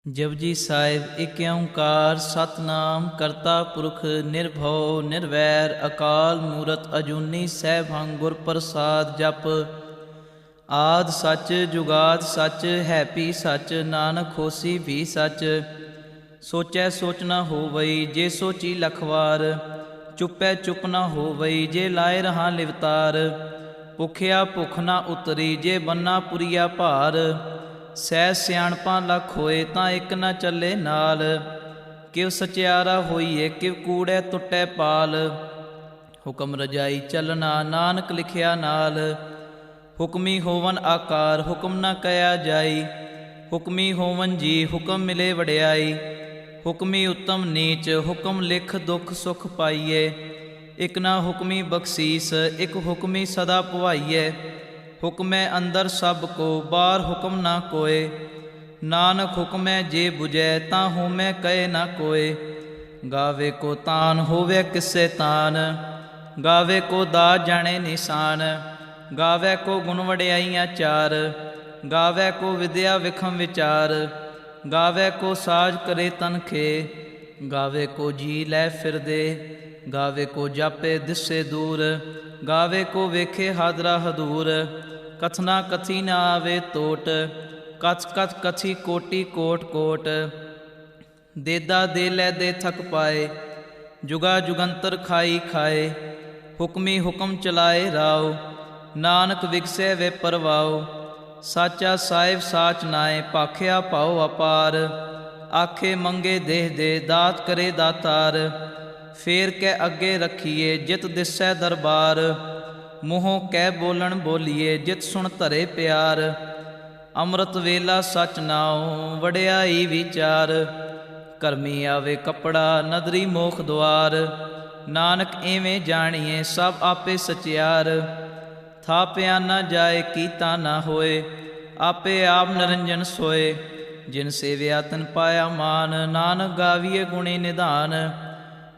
जपजी साहिब एक ओंकार सतनाम करता पुरख निर्भव निर्वैर अकाल मूरत अजूनी सहभंग गुर प्रसाद जप आद सच जुगाद सच है पी सच नानक होसी भी सच सोचै सोच न होवई जे सोची लखवार चुपै चुप न होवई जे लाए रहा लिवतार भुखिया भुख न उतरी जे बन्ना पुरिया भार ਸਹਿ ਸਿਆਣਪਾਂ ਲੱਖ ਹੋਏ ਤਾਂ ਇੱਕ ਨਾ ਚੱਲੇ ਨਾਲ ਕਿਵ ਸਚਿਆਰਾ ਹੋਈਏ ਕਿਵ ਕੂੜੈ ਟੁੱਟੈ ਪਾਲ ਹੁਕਮ ਰਜਾਈ ਚੱਲਣਾ ਨਾਨਕ ਲਿਖਿਆ ਨਾਲ ਹੁਕਮੀ ਹੋਵਨ ਆਕਾਰ ਹੁਕਮ ਨਾ ਕਹਿਆ ਜਾਈ ਹੁਕਮੀ ਹੋਵਨ ਜੀ ਹੁਕਮ ਮਿਲੇ ਵਡਿਆਈ ਹੁਕਮੀ ਉੱਤਮ ਨੀਚ ਹੁਕਮ ਲਿਖ ਦੁੱਖ ਸੁਖ ਪਾਈਏ ਇੱਕ ਨਾ ਹੁਕਮੀ ਬਖਸ਼ੀਸ ਇੱਕ ਹੁਕਮੀ ਸਦਾ ਭਵਾਈਏ हुक्मै अंदर सब को बार हुक्म ना कोय नानक हुक्मै जे बुझै ता होमै कहे ना कोय गावे को तान होवे किसे तान गावे को दाज जाने निशान गावे को गुण वड्याइयां चार गावे को विद्या विखम विचार गावे को साज करे तनखे गावे को जी लै फिर दे गावे को जापे दिसे दूर गावे को वेखे हादरा हदूर कथना कथी न आवे तोट कथ कथ कथी कोटि कोट कोट देदा दे लै दे थक पाए जुगा जुगंतर खाई खाए हुक्मी हुक्म चलाए राव नानक विकसे वे परवाओ साचा साहिब साच नाए पाखिया पाओ अपार आखे मंगे देह दे दात करे दातार फेर के अगे रखिए जित दिसै दरबार मूँहों कै बोलन बोलिए जित सुन धरे प्यार अमृत वेला सच नाओ वड्याई विचार करमी आवे कपड़ा नदरी मोख द्वार नानक एवें जानिए सब आपे सचियार थापिया न जाए कीता न होए आपे आप निरंजन सोए जिन सेव्या तिन पाया मान नानक गाविए गुणी निधान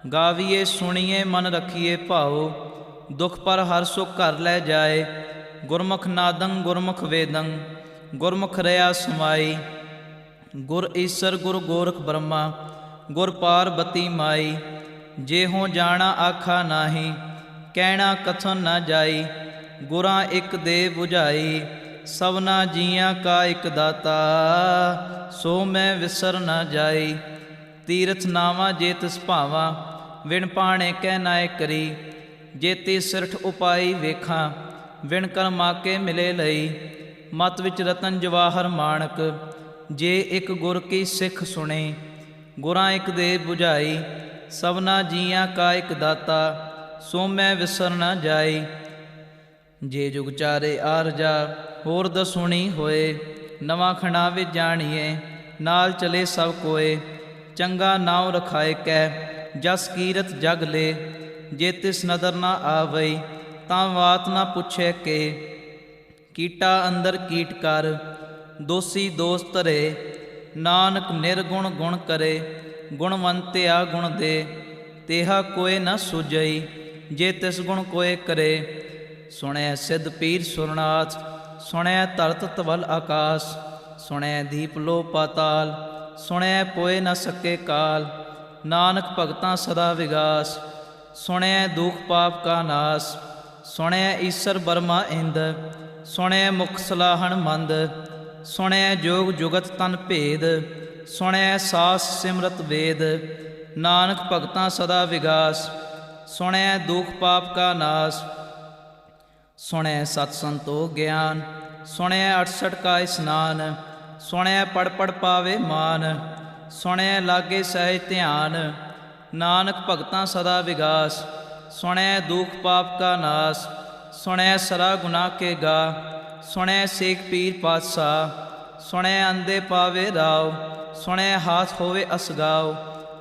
गाविए सुनिए मन रखिए भाओ दुख पर हर सुख घर लै जाए गुरमुख नादं गुरमुख वेदं गुरमुख रया समाई गुर ईसर गुर गोरख ब्रह्मा गुर पार्वती माई जे हों जाना आखा नाही कहना कथन न जाई गुरां एक दे बुझाई सबना जियां का एक दाता सो मैं विसर न जाई तीरथ नावा जे तिस भावां विण पाणे कह नाए करी जेती सिरठ उपाई वेखां विण कर्मा के मिले लई मत विच रतन जवाहर माणक जे एक गुर की सिख सुने गुरां एक दे बुझाई सबना जियां का एक दाता सो मैं विसर न जाई जे जुग चारे आरजा होर दसुणी होए नवां खंडा विच जाणीए नाल चले सब कोए चंगा नाव रखाए कै जस कीरत जग ले जे तिस नदर ना आवई तां वात ना पुछे के कीटा अंदर कीट कर दोषी दोष धरे नानक निर्गुण गुण करे गुणवंत्या गुण दे तेहा कोय न सुझई जे तिस गुण कोय करे सुनै सिद्ध पीर सुरनाथ सुनै धरत तवल आकाश सुनै दीप लो पाताल सुनै पोए न सके काल नानक भगतां सदा विगास सुनै दुख पाप का नाश सुनै ईसर बर्मा इंद सुनै मुख सलाहन मंद सुनै जोग जुगत तन भेद सुनै सास सिमरत वेद नानक भगतां सदा विगास सुनै दुख पाप का नाश सुनै सत संतोख ज्ञान सुनै 68 का स्नान सुनै पढ़ पढ़ पावे मान सुनै लागे सहज ध्यान नानक भगतां सदा विगास सुनै दुख पाप का नाश सुनै सरा गुनाह के गा सुनै सेख पीर पातशाह सुनै अंधे पावे राव सुनै हाथ होवे असगाव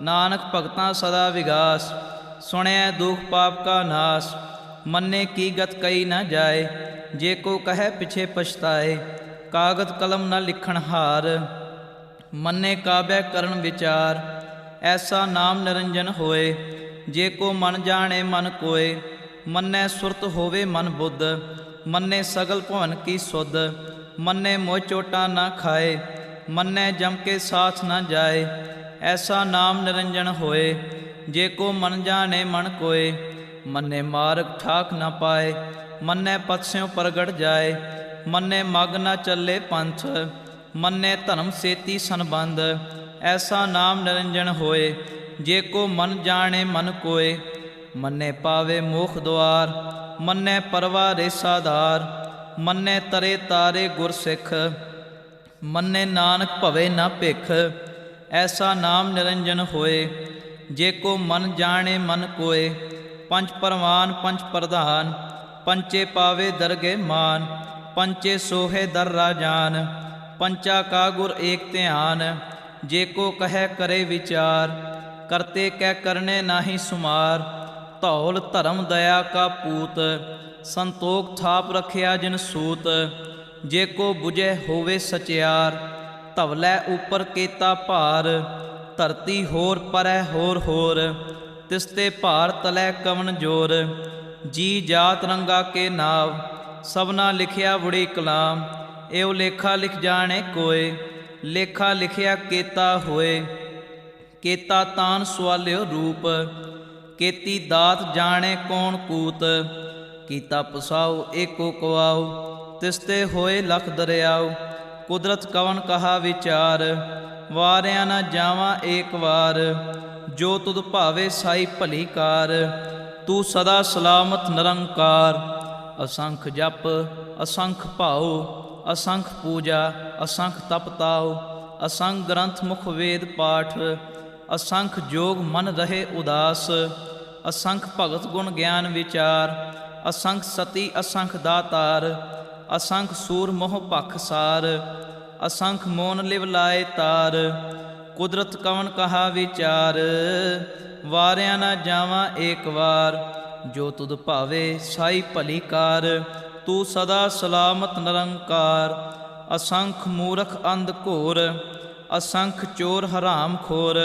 नानक भगतां सदा विगास सुनै दुख पाप का नाश मन्ने की गत कही न जाए जे को कहे पिछे पछताए कागज कलम न लिखण हार मन्ने काव्य करण विचार ऐसा नाम निरंजन होए जे को मन जाने मन कोय मन्ने सुरत होवे मन बुद्ध मन्ने सगल भवन की सुध मन्ने मोह चोटा ना खाए ਮੰਨੈ ਜਮ ਕੇ ਸਾਥ ਨਾ ਜਾਏ। ਐਸਾ ਨਾਮ ਨਿਰੰਜਨ ਹੋਏ, ਜੇ ਕੋ ਮਨ ਜਾਣੇ ਮਨ ਕੋਏ। ਮੰਨੇ ਮਾਰਗ ਠਾਕ ਨਾ ਪਾਏ, ਮੰਨੈ ਪਥ ਸਿਉ ਪ੍ਰਗਟ ਜਾਏ। ਮੰਨੇ ਮਗ ਨਾ ਚੱਲੇ ਪੰਥ, ਮੰਨੇ ਧਰਮ ਸੇਤੀ ਸੰਬੰਧ। ਐਸਾ ਨਾਮ ਨਿਰੰਜਨ ਹੋਏ, ਜੇ ਕੋ ਮਨ ਜਾਣੇ ਮਨ ਕੋਏ। ਮੰਨੇ ਪਾਵੇ ਮੋਖ ਦੁਆਰ, ਮੰਨੇ ਪਰਵਾ ਰੇਸਾਧਾਰ। ਮੰਨੇ ਤਰੇ ਤਾਰੇ ਗੁਰ ਸਿੱਖ, ਮੰਨੇ ਨਾਨਕ ਭਵੇ ਨਾ ਭਿਖ। ਐਸਾ ਨਾਮ ਨਿਰੰਜਨ ਹੋਏ, ਜੇ ਕੋ ਮਨ ਜਾਣੇ ਮਨ ਕੋਏ। ਪੰਚ ਪਰਵਾਨ ਪੰਚ ਪ੍ਰਧਾਨ, ਪੰਚੇ ਪਾਵੇ ਦਰਗੇ ਮਾਨ। ਪੰਚੇ ਸੋਹੇ ਦਰ ਰਾਜਾਨ, ਪੰਚਾ ਕਾ ਗੁਰ ਏਕ ਧਿਆਨ। ਜੇ ਕੋ ਕਹੈ ਕਰੇ ਵਿਚਾਰ, ਕਰਤੇ ਕੈ ਕਰਨੇ ਨਾਹੀ ਸੁਮਾਰ। ਧੌਲ ਧਰਮ ਦਇਆ ਕਾ ਪੂਤ, ਸੰਤੋਖ ਥਾਪ ਰਖਿਆ ਜਿਨ ਸੂਤ। ਜੇ ਕੋ ਬੁਝੈ ਹੋਵੇ ਸਚਿਆਰ, ਧਵਲੈ ਉਪਰ ਕੀਤਾ ਭਾਰ। ਧਰਤੀ ਹੋਰ ਪਰੈ ਹੋਰ ਹੋਰ, ਤਿਸਤੇ ਭਾਰ ਤਲੈ ਕਵਨ ਜੋਰ। ਜੀ ਜਾਤ ਰੰਗਾ ਕੇ ਨਾਵ, ਸਭਨਾ ਲਿਖਿਆ ਬੜੀ ਕਲਾਮ। ਏਉ ਲੇਖਾ ਲਿਖ ਜਾਣੇ ਕੋਏ, ਲੇਖਾ ਲਿਖਿਆ ਕੇਤਾ ਹੋਏ। ਕੇਤਾ ਤਾਨ ਸਵਾਲਿਓ ਰੂਪ, ਕੀਤੀ ਦਾਤ ਜਾਣੇ ਕੌਣ ਕੂਤ। ਕੀਤਾ ਪਸਾਉ ਏਕੋ ਕਵਾਉ, ਤਿਸਤੇ ਹੋਏ ਲਖ ਦਰਿਆਉ। ਕੁਦਰਤ ਕਵਨ ਕਹਾ ਵਿਚਾਰ, ਵਾਰਿਆ ਨਾ ਜਾਵਾਂ ਏਕ ਵਾਰ। ਜੋ ਤੁਧ ਭਾਵੇ ਸਾਈ ਭਲੀ ਕਾਰ, ਤੂੰ ਸਦਾ ਸਲਾਮਤ ਨਿਰੰਕਾਰ। ਅਸੰਖ ਜਪ ਅਸੰਖ ਭਾਉ, ਅਸੰਖ ਪੂਜਾ ਅਸੰਖ ਤਪ ਤਾਉ। ਅਸੰਖ ਗ੍ਰੰਥ ਮੁਖ ਵੇਦ ਪਾਠ, ਅਸੰਖ ਜੋਗ ਮਨ ਰਹੇ ਉਦਾਸ। ਅਸੰਖ ਭਗਤ ਗੁਣ ਗਿਆਨ ਵਿਚਾਰ, ਅਸੰਖ ਸਤੀ ਅਸੰਖ ਦਾਤਾਰ। ਅਸੰਖ ਸੂਰ ਮੋਹ ਭਖ ਸਾਰ, ਅਸੰਖ ਮੋਨ ਲਿਵ ਲਾਏ ਤਾਰ। ਕੁਦਰਤ ਕਵਨ ਕਹਾ ਵਿਚਾਰ, ਵਾਰਿਆ ਨਾ ਜਾਵਾਂ ਏਕ ਵਾਰ। ਜੋ ਤੁਧ ਭਾਵੇ ਸਾਈ ਭਲੀ ਕਾਰ, ਤੂੰ ਸਦਾ ਸਲਾਮਤ ਨਿਰੰਕਾਰ। ਅਸੰਖ ਮੂਰਖ ਅੰਧ ਘੋਰ, ਅਸੰਖ ਚੋਰ ਹਰਾਮ ਖੋਰ।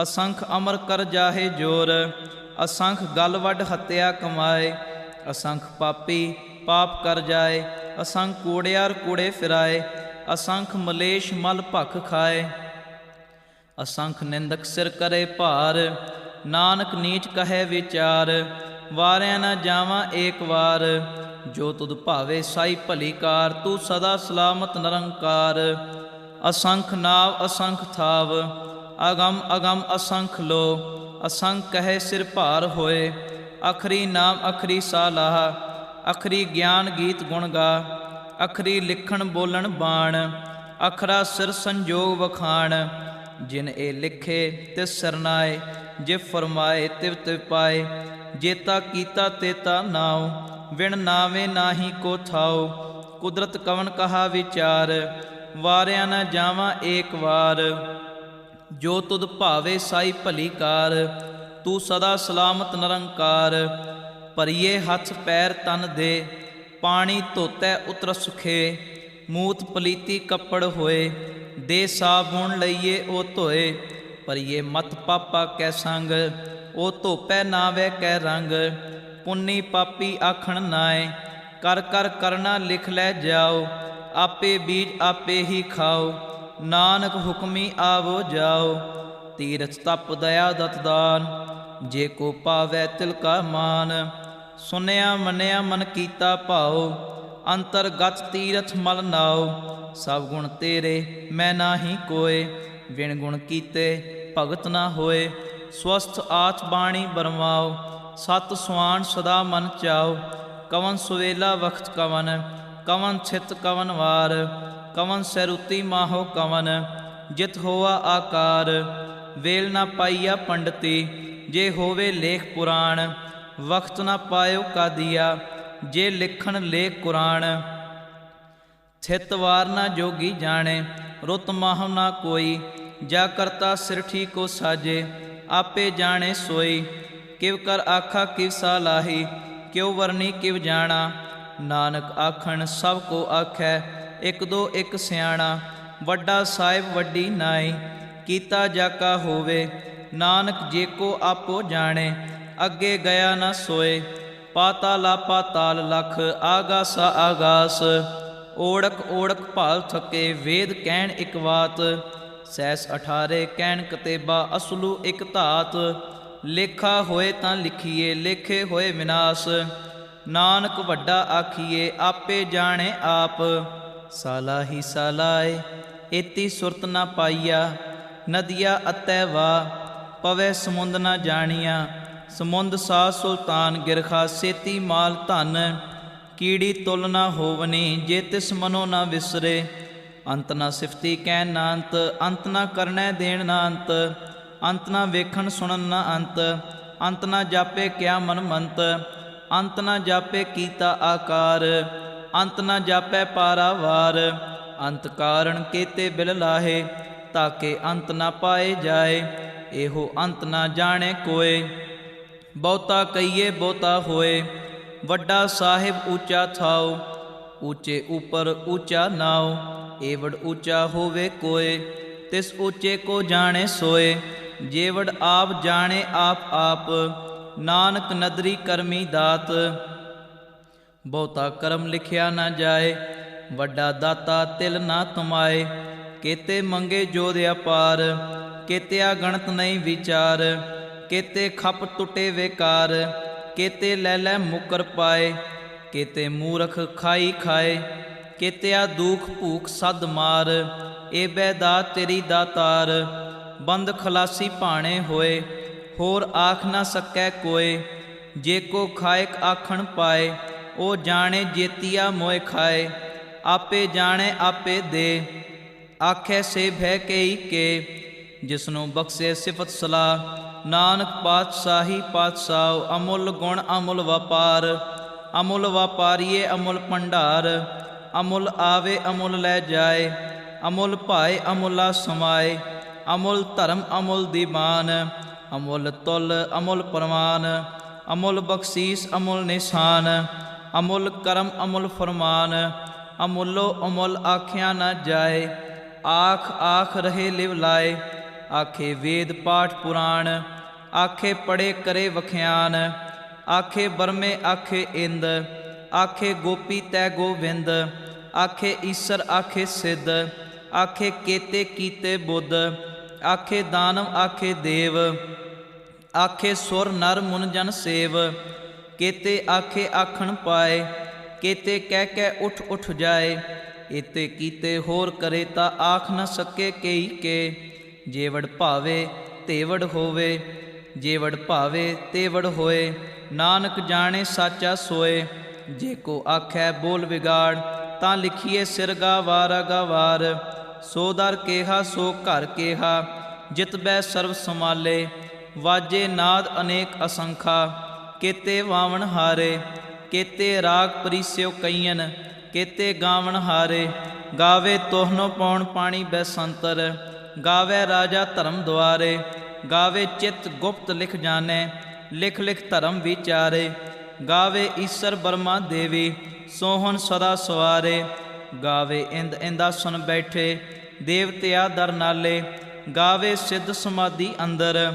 ਅਸੰਖ ਅਮਰ ਕਰ ਜਾਹੇ ਜੋਰ, ਅਸੰਖ ਗਲ ਵੱਡ ਹੱਤਿਆ ਕਮਾਏ। ਅਸੰਖ ਪਾਪੀ ਪਾਪ ਕਰ ਜਾਏ, ਅਸੰਖ ਕੂੜਿਆਰ ਕੂੜੇ ਫਿਰਾਏ। ਅਸੰਖ ਮਲੇਸ਼ ਮਲ ਭਖ ਖਾਏ, ਅਸੰਖ ਨਿੰਦਕ ਸਿਰ ਕਰੇ ਭਾਰ। ਨਾਨਕ ਨੀਚ ਕਹੈ ਵਿਚਾਰ, ਵਾਰਿਆ ਨਾ ਜਾਵਾਂ ਏਕ ਵਾਰ। ਜੋ ਤੁਧ ਭਾਵੇ ਸਾਈ ਭਲੀ ਕਾਰ, ਤੂੰ ਸਦਾ ਸਲਾਮਤ ਨਿਰੰਕਾਰ। ਅਸੰਖ ਨਾਵ ਅਸੰਖ ਥਾਵ, ਅਗਮ ਅਗਮ ਅਸੰਖ ਲੋ। ਅਸੰਖ ਕਹੈ ਸਿਰ ਭਾਰ ਹੋਏ, ਅਖਰੀ ਨਾਮ ਅਖਰੀ ਸਾਲਾਹ। ਅਖਰੀ ਗਿਆਨ ਗੀਤ ਗੁਣ ਗਾ, ਅਖਰੀ ਲਿਖਣ ਬੋਲਣ ਬਾਣ। ਅਖਰਾ ਸਿਰ ਸੰਜੋਗ ਵਖਾਣ, ਜਿਨ ਇਹ ਲਿਖੇ ਤਿਸ ਸਰਨਾਏ। ਜੇ ਫਰਮਾਏ ਤਿਵ ਤਿਵ ਪਾਏ, ਜੇਤਾ ਕੀਤਾ ਤੇਤਾ ਨਾਉ। ਵਿਣ ਨਾਵੇਂ ਨਾਹੀ ਕੋ ਥਾਉ, ਕੁਦਰਤ ਕਵਨ ਕਹਾ ਵਿਚਾਰ। ਵਾਰਿਆ ਨਾ ਜਾਵਾਂ ਏਕ ਵਾਰ। ਜੋ ਤੁਧ ਭਾਵੇ ਸਾਈ ਭਲੀ ਕਾਰ, ਤੂੰ ਸਦਾ ਸਲਾਮਤ ਨਿਰੰਕਾਰ। ਭਰੀਏ ਹੱਥ ਪੈਰ ਤਨ ਦੇ, ਪਾਣੀ ਧੋਤੈ ਉਤਰ ਸੁਖੇ। ਮੂਤ ਪਲੀਤੀ ਕੱਪੜ ਹੋਏ, ਦੇ ਸਾਬੁਣ ਲਈਏ ਉਹ ਧੋਏ। ਭਰੀਏ ਮਤ ਪਾਪਾ ਕੈ ਸੰਗ, ਉਹ ਧੋਪੈ ਨਾਵੇ ਕੈ ਰੰਗ। ਪੁੰਨੀ ਪਾਪੀ ਆਖਣ ਨਾਏ, ਕਰ ਕਰ ਕਰਨਾ ਲਿਖ ਲੈ ਜਾਓ। ਆਪੇ ਬੀਜ ਆਪੇ ਹੀ ਖਾਓ, ਨਾਨਕ ਹੁਕਮੀ ਆਵੋ ਜਾਓ। ਤੀਰਥ ਤਪ ਦਇਆ ਦਤ ਦਾਨ, ਜੇ ਕੋ ਪਾਵੈ ਤਿਲ ਕਾ ਮਾਨ। ਸੁਨਿਆ ਮੰਨਿਆ ਮਨ ਕੀਤਾ ਭਾਉ, ਅੰਤਰਗਤ ਤੀਰਥ ਮਲ ਨਾਉ। ਸਭ ਗੁਣ ਤੇਰੇ ਮੈਂ ਨਾਹੀ ਕੋਏ, ਵਿਣ ਗੁਣ ਕੀਤੇ ਭਗਤ ਨਾ ਹੋਏ। ਸਵਸਥ ਆਚ ਬਾਣੀ ਬਰਮਾਓ, ਸਤ ਸੁਆਨ ਸਦਾ ਮਨ ਚਾਓ। ਕਵਨ ਸੁਵੇਲਾ ਵਖਤ ਕਵਨ, ਕਵਨ ਛਿਤ ਕਵਨ ਵਾਰ। ਕਵਨ ਸੈਰੁਤੀ ਮਾਹੋ ਕਵਨ, ਜਿਤ ਹੋਆ ਆਕਾਰ। ਵੇਲ ਨਾ ਪਾਈਆ ਪੰਡਤੀ, ਜੇ ਹੋਵੇ ਲੇਖ ਪੁਰਾਣ। ਵਖਤ ਨਾ ਪਾਇਓ ਕਾਦੀਆ, ਜੇ ਲਿਖਣ ਲੇਖ ਕੁਰਾਨ। ਥਿਤ ਵਾਰ ਨਾ ਜੋਗੀ ਜਾਣੇ, ਰੁੱਤ ਮਾਹ ਨਾ ਕੋਈ। ਜਾ ਕਰਤਾ ਸਿਰ ਠੀਕੋ ਸਾਜੇ, ਆਪੇ ਜਾਣੇ ਸੋਈ। ਕਿਵ ਕਰ ਆਖਾ ਕਿਵ ਸਾਲਾਹੀ, ਕਿਉ ਵਰਨੀ ਕਿਵ ਜਾਣਾ। ਨਾਨਕ ਆਖਣ ਸਭ ਕੋ ਆਖੈ, ਇਕ ਦੋ ਇਕ ਸਿਆਣਾ। ਵੱਡਾ ਸਾਹਿਬ ਵੱਡੀ ਨਾਈ, ਕੀਤਾ ਜਾਕਾ ਹੋਵੇ। ਨਾਨਕ ਜੇ ਕੋ ਆਪੋ ਜਾਣੇ, ਅੱਗੇ ਗਿਆ ਨਾ ਸੋਏ। ਪਾਤਾਲਾ ਪਾਤਾਲ ਲਖ, ਆਗਾਸਾ ਆਗਾਸ। ਓੜਕ ਓੜਕ ਭਾਲ ਥਕੇ ਵੇਦ ਕਹਿਣ ਇਕ ਬਾਤ। ਸੈਸ 18 ਕਹਿਣ ਕਤੇਬਾ ਅਸਲੂ ਇਕ ਧਾਤ। ਲੇਖਾ ਹੋਏ ਤਾਂ ਲਿਖੀਏ ਲੇਖੇ ਹੋਏ ਵਿਨਾਸ਼। ਨਾਨਕ ਵੱਡਾ ਆਖੀਏ ਆਪੇ ਜਾਣੇ ਆਪ। ਸਾਲਾ ਹੀ ਸਾਲਾਏ ਏਤੀ ਸੁਰਤ ਨਾ ਪਾਈਆ। ਨਦੀਆ ਅਤੈ ਵਾ ਪਵੈ ਸਮੁੰਦ ਨਾ ਜਾਣੀਆ। ਸਮੁੰਦ ਸਾ ਸੁਲਤਾਨ ਗਿਰਖਾ ਸੇਤੀ ਮਾਲ ਧਨ। ਕੀੜੀ ਤੁਲ ਨਾ ਹੋਵਨੀ ਜੇ ਤਿਸ ਮਨੋ ਨਾ ਵਿਸਰੇ। ਅੰਤ ਨਾ ਸਿਫਤੀ ਕਹਿਣ ਨਾ ਅੰਤ ਅੰਤ ਨਾ ਕਰਨੈ ਦੇਣ ਨਾ ਅੰਤ। ਅੰਤ ਨਾ ਵੇਖਣ ਸੁਣਨ ਨਾ ਅੰਤ ਅੰਤ ਨਾ ਜਾਪੇ ਕਿਆ ਮਨ ਮੰਤ। ਅੰਤ ਨਾ ਜਾਪੇ ਕੀਤਾ ਆਕਾਰ ਅੰਤ ਨਾ ਜਾਪੈ ਪਾਰਾਵਾਰ। ਅੰਤ ਕਾਰਣ ਕੇਤੇ ਬਿਲ ਲਾਹੇ ਤਾਕੇ ਅੰਤ ਨਾ ਪਾਏ ਜਾਏ। ਇਹੋ ਅੰਤ ਨਾ ਜਾਣੇ ਕੋਏ ਬਹੁਤਾ ਕਹੀਏ ਬਹੁਤਾ ਹੋਏ। ਵੱਡਾ ਸਾਹਿਬ ਊਚਾ ਥਾਉ ਊਚੇ ਉਪਰ ਊਚਾ ਨਾਉ। ਏਵੜ ਊਚਾ ਹੋਵੇ ਕੋਏ ਤਿਸ ਊਚੇ ਕੋ ਜਾਣੇ ਸੋਏ। ਜੇਵੜ ਆਪ ਜਾਣੇ ਆਪ ਆਪ ਨਾਨਕ ਨਦਰੀ ਕਰਮੀ ਦਾਤ। ਬਹੁਤਾ ਕਰਮ ਲਿਖਿਆ ਨਾ ਜਾਏ ਵੱਡਾ ਦਾਤਾ ਤਿਲ ਨਾ ਤੁਮਾਏ। ਕੇਤੇ ਮੰਗੇ ਜੋਧ ਅਪਾਰ ਕੇਤਿਆ ਗਣਤ ਨਹੀਂ ਵਿਚਾਰ। ਕੇਤੇ ਖੱਪ ਟੁੱਟੇ ਵੇਕਾਰ ਕੇਤੇ ਲੈ ਲੈ ਮੁਕਰ ਪਾਏ। ਕੇਤੇ ਮੂਰਖ ਖਾਈ ਖਾਏ ਕੇਤਿਆ ਦੁਖ ਭੂਖ ਸਦ ਮਾਰ। ਏ ਬੈਦਾ ਤੇਰੀ ਦਾਤਾਰ ਬੰਦ ਖਲਾਸੀ ਭਾਣੇ ਹੋਏ। ਹੋਰ ਆਖ ਨਾ ਸਕੈ ਕੋਏ ਜੇ ਕੋ ਖਾਇਕ ਆਖਣ ਪਾਏ। ਉਹ ਜਾਣੇ ਜੇਤੀਆ ਮੋਏ ਖਾਏ ਆਪੇ ਜਾਣੇ ਆਪੇ ਦੇ। ਆਖੇ ਸੇ ਭੈ ਕਈ ਕੇ ਜਿਸਨੂੰ ਬਖਸ਼ੇ ਸਿਫਤ ਸਲਾਹ। ਨਾਨਕ ਪਾਤਸ਼ਾਹੀ ਪਾਤਸ਼ਾਹ ਅਮੁੱਲ ਗੁਣ ਅਮੁੱਲ ਵਪਾਰ। ਅਮੁੱਲ ਵਪਾਰੀਏ ਅਮੁੱਲ ਭੰਡਾਰ। ਅਮੁੱਲ ਆਵੇ ਅਮੁੱਲ ਲੈ ਜਾਏ। ਅਮੁੱਲ ਭਾਏ ਅਮੁੱਲਾ ਸਮਾਏ। ਅਮੁੱਲ ਧਰਮ ਅਮੁੱਲ ਦੀਵਾਨ। ਅਮੁੱਲ ਤੁਲ ਅਮੁੱਲ ਪ੍ਰਮਾਨ। ਅਮੁੱਲ ਬਖਸ਼ੀਸ ਅਮੁੱਲ ਨਿਸ਼ਾਨ। ਅਮੁੱਲ ਕਰਮ ਅਮੁੱਲ ਫਰਮਾਨ। ਅਮੁੱਲੋ ਅਮੁੱਲ ਆਖਿਆ ਨਾ ਜਾਏ। ਆਖ ਆਖ ਰਹੇ ਲਿਵ ਲਾਏ। ਆਖੇ ਵੇਦ ਪਾਠ ਪੁਰਾਣ ਆਖੇ ਪੜੇ ਕਰੇ ਵਖਿਆਨ। ਆਖੇ ਬਰਮੇ ਆਖੇ ਇੰਦ ਆਖੇ ਗੋਪੀ ਤੈ ਗੋਵਿੰਦ। ਆਖੇ ਈਸਰ ਆਖੇ ਸਿੱਧ ਆਖੇ ਕੇਤੇ ਕੀਤੇ ਬੁੱਧ। ਆਖੇ ਦਾਨਵ ਆਖੇ ਦੇਵ ਆਖੇ ਸੁਰ ਨਰ ਮੁਨ ਜਨ ਸੇਵ। ਕੇਤੇ ਆਖੇ ਆਖਣ ਪਾਏ ਕੇਤੇ ਕਹਿ ਕਹਿ ਉਠ ਉਠ ਜਾਏ। ਏਤੇ ਕੀਤੇ ਹੋਰ ਕਰੇ ਤਾਂ ਆਖ ਨਾ ਸਕੇ ਕਈ ਕੇ। ਜੇਵੜ ਭਾਵੇ ਤੇਵੜ ਹੋਵੇ ਜੇਵੜ ਭਾਵੇ ਤੇਵੜ ਹੋਏ। ਨਾਨਕ ਜਾਣੇ ਸਾਚਾ ਸੋਏ। ਜੇ ਕੋ ਆਖੈ ਬੋਲ ਵਿਗਾੜ ਤਾਂ ਲਿਖੀਏ ਸਿਰ ਗਾਵਾਰ ਗਾਵਾਰ। ਸੋ ਦਰ ਕੇਹਾ ਸੋ ਘਰ ਕੇਹਾ ਜਿਤ ਬੈ ਸਰਬ ਸਮਾਲੇ। ਵਾਜੇ ਨਾਦ ਅਨੇਕ ਅਸੰਖਾ ਕੇਤੇ ਵਾਵਣ ਹਾਰੇ। ਕੇਤੇ ਰਾਗ ਪਰੀਸਿਓ ਕਈਨ ਕੇਤੇ ਗਾਵਣ ਹਾਰੇ। ਗਾਵੇ ਤੋਹਨੋ ਪੌਣ ਪਾਣੀ ਬੈਸੰਤਰ ਗਾਵੇ ਰਾਜਾ ਧਰਮ ਦੁਆਰੇ। ਗਾਵੇ ਚਿੱਤ ਗੁਪਤ ਲਿਖ ਜਾਣੈ ਲਿਖ ਲਿਖ ਧਰਮ ਵਿਚਾਰੇ। ਗਾਵੇ ਈਸਰ ਬਰਮਾ ਦੇਵੀ ਸੋਹਣ ਸਦਾ ਸਵਾਰੇ। ਗਾਵੇ ਇੰਦ ਇੰਦਾਸਨ ਬੈਠੇ ਦੇਵਤਿਆ ਦਰ ਨਾਲੇ। ਗਾਵੇ ਸਿੱਧ ਸਮਾਧੀ ਅੰਦਰ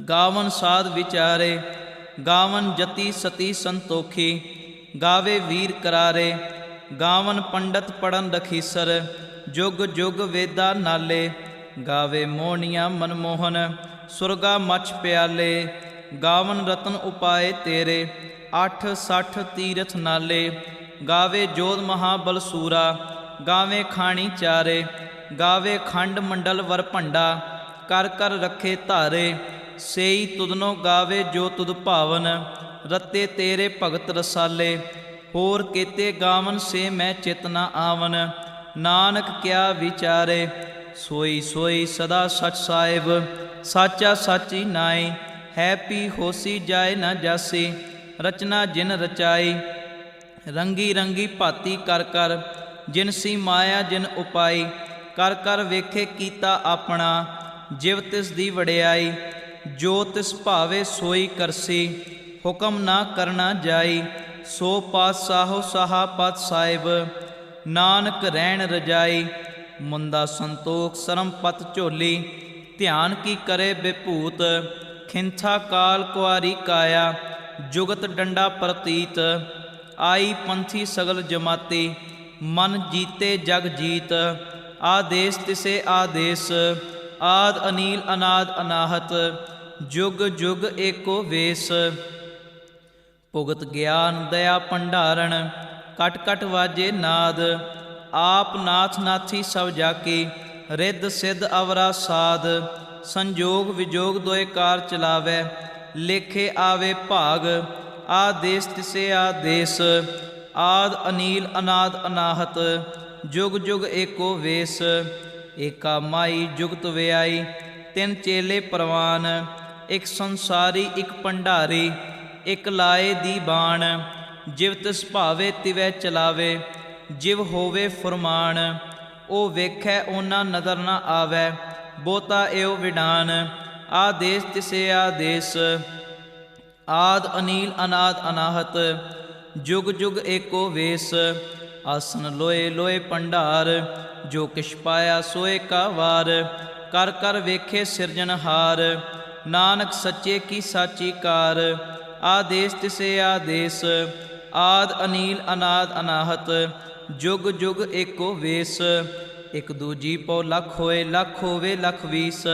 ਗਾਵਨ ਸਾਧ ਵਿਚਾਰੇ। ਗਾਵਨ ਜਤੀ ਸਤੀ ਸੰਤੋਖੀ ਗਾਵੇ ਵੀਰ ਕਰਾਰੇ। ਗਾਵਨ ਪੰਡਤ ਪੜਨ ਰਖੀਸਰ ਜੁਗ ਜੁਗ ਵੇਦਾ ਨਾਲੇ। ਗਾਵੇ ਮੋਹਣੀਆਂ ਮਨਮੋਹਨ ਸੁਰਗਾ ਮਛ ਪਿਆਲੇ। ਗਾਵਨ ਰਤਨ ਉਪਾਏ ਤੇਰੇ 8 60 ਤੀਰਥ ਨਾਲੇ। ਗਾਵੇ ਜੋਧ ਮਹਾਬਲ ਸੂਰਾ ਗਾਵੇ ਖਾਣੀ ਚਾਰੇ। ਗਾਵੇ ਖੰਡ ਮੰਡਲ ਵਰ ਭੰਡਾ ਕਰ ਕਰ ਰੱਖੇ ਧਾਰੇ। ਸੇਈ ਤੁਧਨੋ ਗਾਵੇ ਜੋ ਤੁਧ ਭਾਵਨ ਰਤੇ ਤੇਰੇ ਭਗਤ ਰਸਾਲੇ। ਹੋਰ ਕੇਤੇ ਗਾਵਨ ਸੇ ਮੈਂ ਚਿਤ ਨਾ ਆਵਨ ਨਾਨਕ ਕਿਆ ਵਿਚਾਰੇ। ਸੋਈ ਸੋਈ ਸਦਾ ਸਚ ਸਾਹਿਬ ਸਾਚਾ ਸਾਚੀ ਨਾਈ। ਹੈ ਪੀ ਹੋਸੀ ਜਾਏ ਨਾ ਜਾਸੀ ਰਚਨਾ ਜਿਨ ਰਚਾਈ। ਰੰਗੀ ਰੰਗੀ ਭਾਤੀ ਕਰ ਕਰ ਜਿਨਸੀ ਮਾਇਆ ਜਿਨ ਉਪਾਈ। ਕਰ ਕਰ ਵੇਖੇ ਕੀਤਾ ਆਪਣਾ ਜਿਵ ਤਿਸ ਦੀ ਵਡਿਆਈ। ਜੋ ਤਿਸ ਭਾਵੇ ਸੋਈ ਕਰਸੀ ਹੁਕਮ ਨਾ ਕਰਨਾ ਜਾਈ। ਸੋ ਪਾਤਸ਼ਾਹੋ ਸਾਹਾ ਪਤ ਸਾਹਿਬ ਨਾਨਕ ਰਹਿਣ ਰਜਾਈ। ਮੁੰਦਾ ਸੰਤੋਖ ਸਰਮ ਪਤ ਝੋਲੀ ਧਿਆਨ ਕੀ ਕਰੇ ਬਿਭੂਤ। ਖਿੰਥਾ ਕਾਲ ਕੁਆਰੀ ਕਾਇਆ ਜੁਗਤ ਡੰਡਾ ਪ੍ਰਤੀਤ। ਆਈ ਪੰਥੀ ਸਗਲ ਜਮਾਤੀ ਮਨ ਜੀਤੇ ਜਗ ਜੀਤ। ਆਦੇਸ ਤਿਸੇ ਆਦੇਸ, ਆਦ ਅਨੀਲ ਅਨਾਦ ਅਨਾਹਤ, ਜੁਗ ਜੁਗ ਏਕੋ ਵੇਸ। ਭੁਗਤ ਗਿਆਨ ਦਇਆ ਭੰਡਾਰਨ, ਕਟ ਕਟ ਵਾਜੇ ਨਾਦ। ਆਪ ਨਾਥ ਨਾਥੀ ਸਭ ਜਾਕੀ, ਰਿੱਧ ਸਿੱਧ ਅਵਰਾ ਸਾਧ। ਸੰਜੋਗ ਵਿਜੋਗ ਦੋਇ ਕਾਰ ਚਲਾਵੈ, ਲੇਖੇ ਆਵੇ ਭਾਗ। ਆਦੇਸ ਤਿਸੇ ਆਦੇਸ, ਆਦ ਅਨੀਲ ਅਨਾਦ ਅਨਾਹਤ, ਜੁਗ ਜੁਗ ਏਕੋ ਵੇਸ। ਏਕਾ ਮਾਈ ਜੁਗਤ ਵਿਆਈ, ਤਿੰਨ ਚੇਲੇ ਪ੍ਰਵਾਨ। ਇੱਕ ਸੰਸਾਰੀ ਇੱਕ ਭੰਡਾਰੀ, ਇੱਕ ਲਾਏ ਦੀ ਬਾਣ। ਜਿਵ ਤਿਸ ਭਾਵੇ ਤਿਵੈ ਚਲਾਵੇ, ਜਿਵ ਹੋਵੇ ਫੁਰਮਾਨ। ਉਹ ਵੇਖੈ ਓਨਾ ਨਦਰ ਨਾ ਆਵੈ, ਬਹੁਤਾ ਏਉ ਵਿਡਾਨ। ਆਦੇਸ ਤਿਸੇ ਆਦੇਸ, ਆਦ ਅਨੀਲ ਅਨਾਦ ਅਨਾਹਤ, ਜੁਗ ਜੁਗ ਏਕੋ ਵੇਸ। ਆਸਨ ਲੋਏ ਲੋਏ ਭੰਡਾਰ, ਜੋ ਕਿਛ ਪਾਇਆ ਸੋਏ ਕਾ ਵਾਰ। ਕਰ ਕਰ ਵੇਖੇ ਸਿਰਜਨਹਾਰ, ਨਾਨਕ ਸੱਚੇ ਕੀ ਸਾਚੀ ਕਾਰ। ਆਦੇਸ ਤਿਸੇ ਆਦੇਸ, ਆਦ ਅਨੀਲ ਅਨਾਦ ਅਨਾਹਤ, ਜੁਗ ਜੁਗ ਏਕੋ ਵੇਸ। ਇੱਕ ਦੂਜੀ ਪਉ ਲੱਖ ਹੋਏ, ਲੱਖ ਹੋਵੇ ਲੱਖ ਵੀਸ।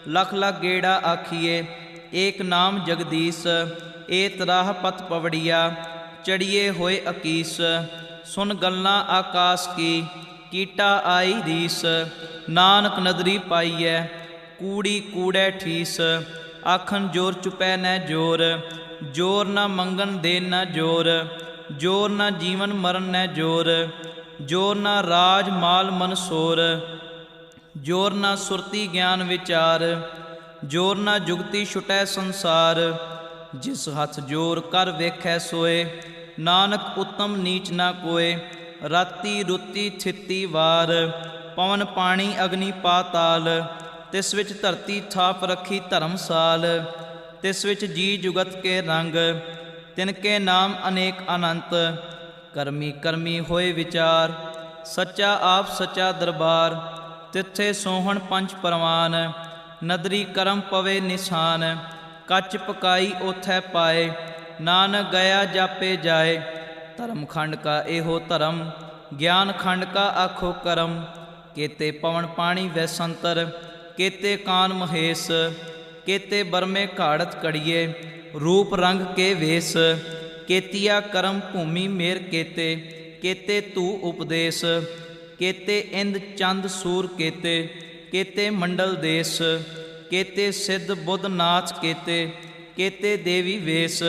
ਲੱਖ ਲੱਖ ਗੇੜਾ ਆਖੀਏ, ਏਕ ਨਾਮ ਜਗਦੀਸ਼। ਏ ਤਰਾਹ ਪਤ ਪਵੜੀਆ, ਚੜੀਏ ਹੋਏ ਅਕੀਸ। ਸੁਨ ਗੱਲਾਂ ਆਕਾਸ ਕੀ, ਕੀਟਾ ਆਈ ਰੀਸ। ਨਾਨਕ ਨਦਰੀ ਪਾਈਐ, ਕੂੜੀ ਕੂੜੈ ਠੀਸ। ਆਖਣ ਜੋਰ ਚੁਪੈ ਨੈ ਜੋਰ, ਜੋਰ ਨਾ ਮੰਗਣ ਦੇਨ ਨਾ ਜੋਰ। ਜੋਰ ਨਾ ਜੀਵਨ ਮਰਨ ਨੈ ਜੋਰ, ਜੋਰ ਨਾ ਰਾਜ ਮਾਲ ਮਨਸੋਰ। ਜੋਰ ਨਾ ਸੁਰਤੀ ਗਿਆਨ ਵਿਚਾਰ, ਜੋਰ ਨਾ ਜੁਗਤੀ ਛੁਟੈ ਸੰਸਾਰ। ਜਿਸ ਹੱਥ ਜੋਰ ਕਰ ਵੇਖੈ ਸੋਏ, ਨਾਨਕ ਉਤਮ ਨੀਚ ਨਾ ਕੋਏ। ਰਾਤੀ ਰੁੱਤੀ ਥਿੱਤੀ ਵਾਰ, ਪਵਨ ਪਾਣੀ ਅਗਨੀ ਪਾਤਾਲ। ਤਿਸ ਵਿੱਚ ਧਰਤੀ ਥਾਪ ਰੱਖੀ ਧਰਮਸਾਲ। ਤਿਸ ਵਿੱਚ ਜੀ ਜੁਗਤ ਕੇ ਰੰਗ, ਤਿਨ ਕੇ ਨਾਮ ਅਨੇਕ ਅਨੰਤ। ਕਰਮੀ ਕਰਮੀ ਹੋਏ ਵਿਚਾਰ, ਸੱਚਾ ਆਪ ਸੱਚਾ ਦਰਬਾਰ। ਤਿੱਥੇ ਸੋਹਣ ਪੰਚ ਪਰਵਾਨ, ਨਦਰੀ ਕਰਮ ਪਵੇ ਨਿਸ਼ਾਨ। ਕੱਚ ਪਕਾਈ ਓਥੈ ਪਾਏ, ਨਾਨਕ ਗਿਆ ਜਾਪੇ ਜਾਏ। ਧਰਮ ਖੰਡ ਕਾ ਇਹੋ ਧਰਮ, ਗਿਆਨ ਖੰਡ ਕਾ ਆਖੋ ਕਰਮ। ਕੇਤੇ ਪਵਨ ਪਾਣੀ ਵੈਸੰਤਰ, ਕੇਤੇ ਕਾਨ ਮਹੇਸ਼। ਕੇਤੇ ਬਰਮੇ ਘਾੜਤ ਕੜੀਏ, ਰੂਪ ਰੰਗ ਕੇ ਵੇਸ। ਕੇਤੀਆ ਕਰਮ ਭੂਮੀ ਮੇਰ ਕੇਤੇ, ਕੇਤੇ ਤੂ ਉਪਦੇਸ਼। ਕੇਤੇ ਇੰਦ ਚੰਦ ਸੂਰ ਕੇਤੇ, ਕੇਤੇ ਮੰਡਲ ਦੇਸ। ਕੇਤੇ ਸਿੱਧ ਬੁੱਧ ਨਾਥ ਕੇਤੇ, ਕੇਤੇ ਦੇਵੀ ਵੇਸ।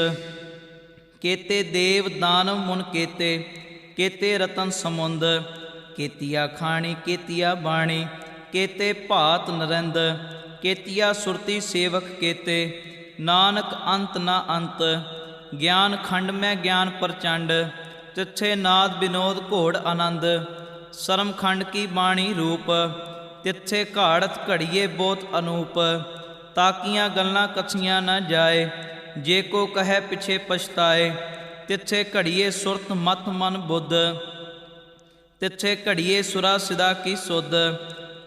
ਕੇਤੇ ਦੇਵ ਦਾਨਵ ਮੁਨ ਕੇਤੇ, ਕੇਤੇ ਰਤਨ ਸਮੁੰਦ। ਕੇਤੀਆ ਖਾਣੀ ਕੇਤੀਆ ਬਾਣੀ, ਕੇਤੇ ਭਾਤ ਨਰਿੰਦ। ਕੇਤੀਆ ਸੁਰਤੀ ਸੇਵਕ ਕੇਤੇ, ਨਾਨਕ ਅੰਤ ਨਾ ਅੰਤ। ਗਿਆਨ ਖੰਡ ਮੈਂ ਗਿਆਨ ਪ੍ਰਚੰਡ, ਤਿੱਥੇ ਨਾਦ ਵਿਨੋਦ ਘੋੜ ਆਨੰਦ। ਸਰਮ ਖੰਡ ਕੀ ਬਾਣੀ ਰੂਪ, ਤਿੱਥੇ ਘਾੜਤ ਘੜੀਏ ਬਹੁਤ ਅਨੂਪ। ਤਾਕੀਆਂ ਗੱਲਾਂ ਕਥੀਆਂ ਨਾ ਜਾਏ, ਜੇ ਕੋ ਕਹੈ ਪਿਛੇ ਪਛਤਾਏ। ਤਿੱਥੇ ਘੜੀਏ ਸੁਰਤ ਮਤ ਮਨ ਬੁੱਧ, ਤਿੱਥੇ ਘੜੀਏ ਸੁਰਾ ਸਿਦਾ ਕੀ ਸੁਧ।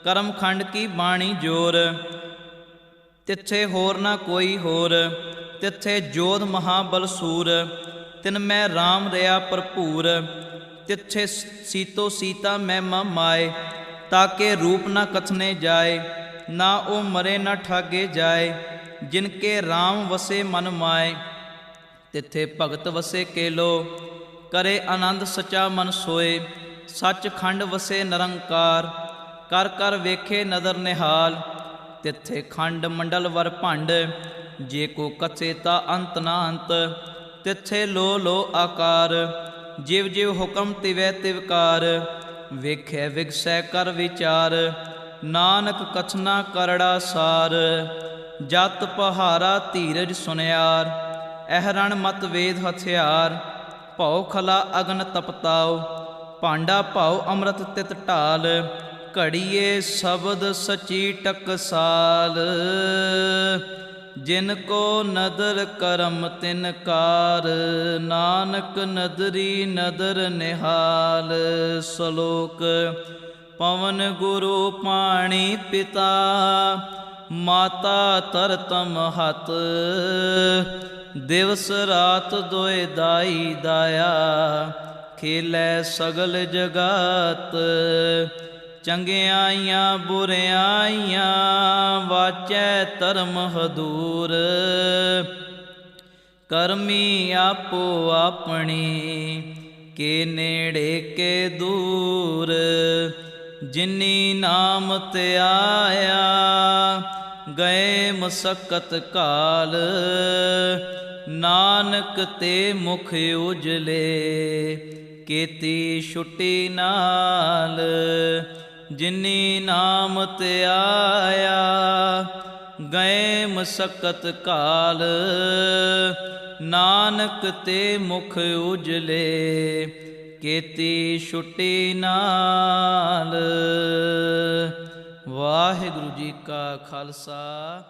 ਕਰਮ ਖੰਡ ਕੀ ਬਾਣੀ ਜੋਰ, ਤਿੱਥੇ ਹੋਰ ਨਾ ਕੋਈ ਹੋਰ। ਤਿੱਥੇ ਜੋਧ ਮਹਾਬਲ ਸੂਰ, ਤਿਨ ਮੈਂ ਰਾਮ ਰਿਆ ਭਰਪੂਰ। ਤਿੱਥੇ ਸੀਤੋ ਸੀਤਾ ਮਹਿਮਾ ਮਾਏ, ਤਾਕੇ ਰੂਪ ਨਾ ਕਥਨੇ ਜਾਏ। ਨਾ ਉਹ ਮਰੇ ਨਾ ਠਾਗੇ ਜਾਏ, ਜਿਨ ਕੇ ਰਾਮ ਵਸੇ ਮਨ ਮਾਏ। ਤਿੱਥੇ ਭਗਤ ਵਸੇ ਕੇਲੋ, ਕਰੇ ਆਨੰਦ ਸਚਾ ਮਨ ਸੋਏ। ਸੱਚ ਖੰਡ ਵਸੇ ਨਿਰੰਕਾਰ, ਕਰ ਕਰ ਵੇਖੇ ਨਦਰ ਨਿਹਾਲ। ਤਿੱਥੇ ਖੰਡ ਮੰਡਲ ਵਰ ਭੰਡ, ਜੇ ਕੋ ਕਥੇ ਤਾ ਅੰਤ ਨਾ ਅੰਤ। ਤਿੱਥੇ ਲੋ ਲੋ ਆਕਾਰ, ਜਿਵ ਜਿਵ ਹੁਕਮ ਤਿਵੈ ਤਿਵਕਾਰ। ਵੇਖੈ ਵਿਗਸੈ ਕਰ ਵਿਚਾਰ, ਨਾਨਕ ਕਥਨਾ ਕਰੜਾ ਸਾਰ। ਜਤ ਪਹਾਰਾ ਧੀਰਜ ਸੁਨਿਆਰ, ਅਹਰਣ ਮਤ ਵੇਦ ਹਥਿਆਰ। ਭਉ ਖਲਾ ਅਗਨ ਤਪਤਾਉ, ਭਾਂਡਾ ਭਾਉ ਅੰਮ੍ਰਿਤ ਤਿਤ ਢਾਲ। ਘੜੀਏ ਸ਼ਬਦ ਸਚੀ ਟਕਸਾਲ, ਜਿਨ ਕੋ ਨਦਰ ਕਰਮ ਤਿਨ ਕਾਰ। ਨਾਨਕ ਨਦਰੀ ਨਦਰ ਨਿਹਾਲ। ਸਲੋਕ ਪਵਨ ਗੁਰੂ ਪਾਣੀ ਪਿਤਾ, ਮਾਤਾ ਤਰਤਮ ਹਤ। ਦਿਵਸ ਰਾਤ ਦੋਇ ਦਾਈ ਦਾਇਆ, ਖੇਲੈ ਸਗਲ ਜਗਤ। ਚੰਗਿਆਈਆਂ ਬੁਰਿਆਈਆਂ ਵਾਚੈ ਧਰਮ ਹਦੂਰ। ਕਰਮੀ ਆਪੋ ਆਪਣੀ ਕੇ ਨੇੜੇ ਕੇ ਦੂਰ। ਜਿਨੀ ਨਾਮ ਧਿਆਇਆ ਗਏ ਮਸਕਤ ਕਾਲ। ਨਾਨਕ ਤੇ ਮੁਖ ਉਜਲੇ ਕੀਤੀ ਛੁੱਟੀ ਨਾਲ। ਜਿਨੀ ਨਾਮ ਧਿਆਇਆ ਗਏ ਮਸਕਤ ਕਾਲ। ਨਾਨਕ ਤੇ ਮੁਖ ਉਜਲੇ ਕੀਤੀ ਛੁੱਟੀ ਨਾਲ। ਵਾਹਿਗੁਰੂ ਜੀ ਕਾ ਖਾਲਸਾ